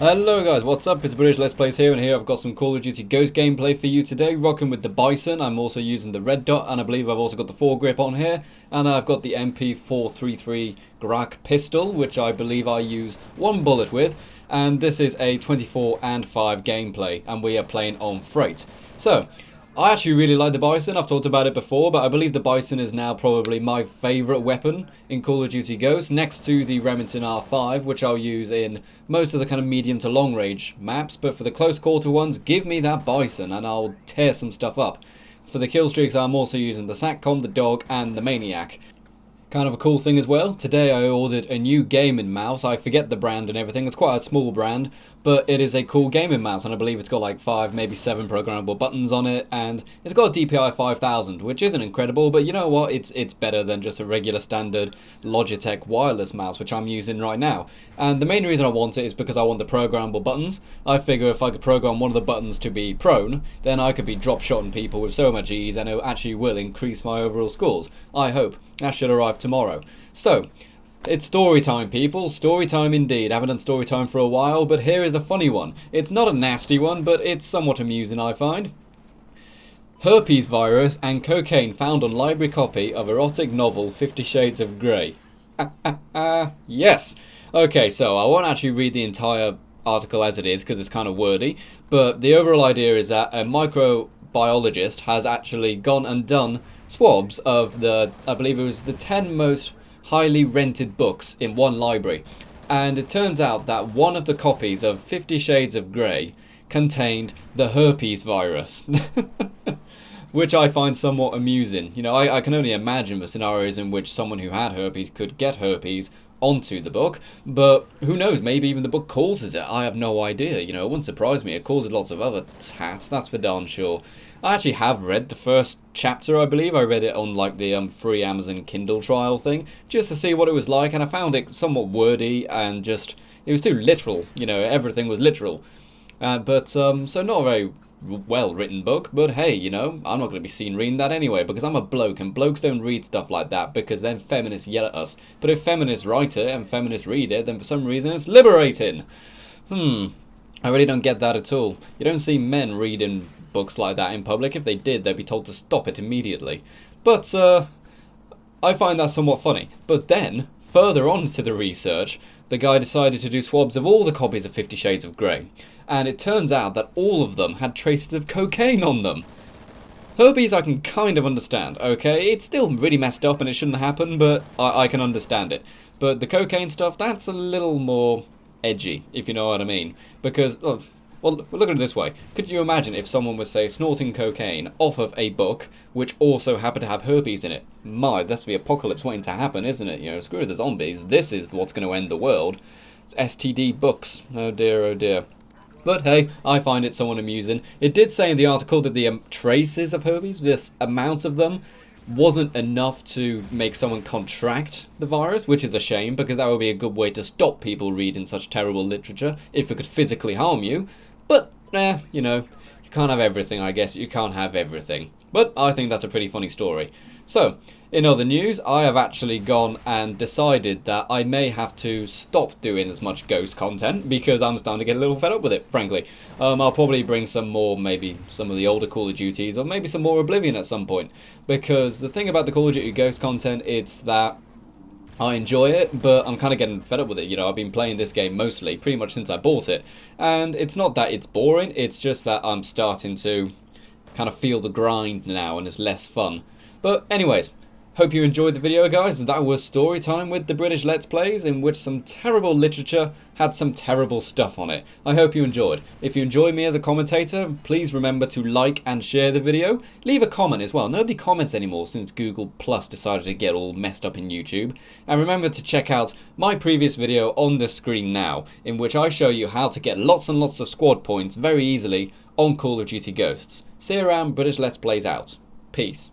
Hello guys, what's up? It's British Let's Plays here, and here I've got some Call of Duty Ghost gameplay for you today, rocking with the Bison. I'm also using the red dot, and I believe I've also got the foregrip on here, and I've got the MP433 Grak pistol, which I believe I use one bullet with, and this is a 24 and 5 gameplay, and we are playing on Freight. So, I actually really like the Bison. I've talked about it before, but I believe the Bison is now probably my favourite weapon in Call of Duty Ghosts, next to the Remington R5, which I'll use in most of the kind of medium to long range maps. But for the close quarter ones, give me that Bison and I'll tear some stuff up. For the kill streaks, I'm also using the Satcom, the Dog, and the Maniac. Kind of a cool thing as well, today I ordered a new gaming mouse. I forget the brand and everything, it's quite a small brand, but it is a cool gaming mouse, and I believe it's got like 5, maybe 7 programmable buttons on it, and it's got a DPI 5000, which isn't incredible, but you know what, it's better than just a regular standard Logitech wireless mouse, which I'm using right now. And the main reason I want it is because I want the programmable buttons. I figure if I could program one of the buttons to be prone, then I could be drop-shotting people with so much ease, and it actually will increase my overall scores. I hope. That should arrive tomorrow. So, it's story time, people. Story time indeed. I haven't done story time for a while, but here is a funny one. It's not a nasty one, but it's somewhat amusing, I find. Herpes virus and cocaine found on library copy of erotic novel 50 Shades of Grey. Yes. Okay, so I won't actually read the entire article as it is because it's kind of wordy, but the overall idea is that a microbiologist has actually gone and done swabs of the, I believe it was the 10 most highly rented books in one library, and it turns out that one of the copies of 50 Shades of Grey contained the herpes virus. Which I find somewhat amusing. You know, I can only imagine the scenarios in which someone who had herpes could get herpes onto the book, but who knows, maybe even the book causes it. I have no idea, you know, it wouldn't surprise me. It causes lots of other tats, that's for darn sure. I actually have read the first chapter, I believe. I read it on like the free Amazon Kindle trial thing, just to see what it was like, and I found it somewhat wordy and just, it was too literal, you know, everything was literal. So not a very well written book, but hey, you know, I'm not going to be seen reading that anyway because I'm a bloke, and blokes don't read stuff like that because then feminists yell at us. But if feminists write it and feminists read it, then for some reason it's liberating. I really don't get that at all. You don't see men reading books like that in public. If they did, they'd be told to stop it immediately. But I find that somewhat funny. But then, further on to the research, the guy decided to do swabs of all the copies of 50 Shades of Grey, and it turns out that all of them had traces of cocaine on them. Herpes I can kind of understand, okay? It's still really messed up and it shouldn't happen, but I can understand it. But the cocaine stuff, that's a little more edgy, if you know what I mean. Because, well, look at it this way. Could you imagine if someone was, say, snorting cocaine off of a book which also happened to have herpes in it? My, that's the apocalypse waiting to happen, isn't it? You know, screw the zombies. This is what's going to end the world. It's STD books. Oh dear, oh dear. But hey, I find it somewhat amusing. It did say in the article that the traces of herpes, this amount of them, wasn't enough to make someone contract the virus, which is a shame because that would be a good way to stop people reading such terrible literature if it could physically harm you. But, you know, you can't have everything, I guess. You can't have everything. But I think that's a pretty funny story. So, in other news, I have actually gone and decided that I may have to stop doing as much Ghost content because I'm starting to get a little fed up with it, frankly. I'll probably bring some more, maybe some of the older Call of Duties, or maybe some more Oblivion at some point. Because the thing about the Call of Duty Ghost content, it's that I enjoy it, but I'm kind of getting fed up with it. You know, I've been playing this game mostly, pretty much since I bought it. And it's not that it's boring, it's just that I'm starting to kind of feel the grind now and it's less fun. But anyways, hope you enjoyed the video, guys. That was story time with the British Let's Plays, in which some terrible literature had some terrible stuff on it. I hope you enjoyed. If you enjoy me as a commentator, please remember to like and share the video. Leave a comment as well. Nobody comments anymore since Google Plus decided to get all messed up in YouTube. And remember to check out my previous video on the screen now, in which I show you how to get lots and lots of squad points very easily on Call of Duty Ghosts. See you around. British Let's Plays out. Peace.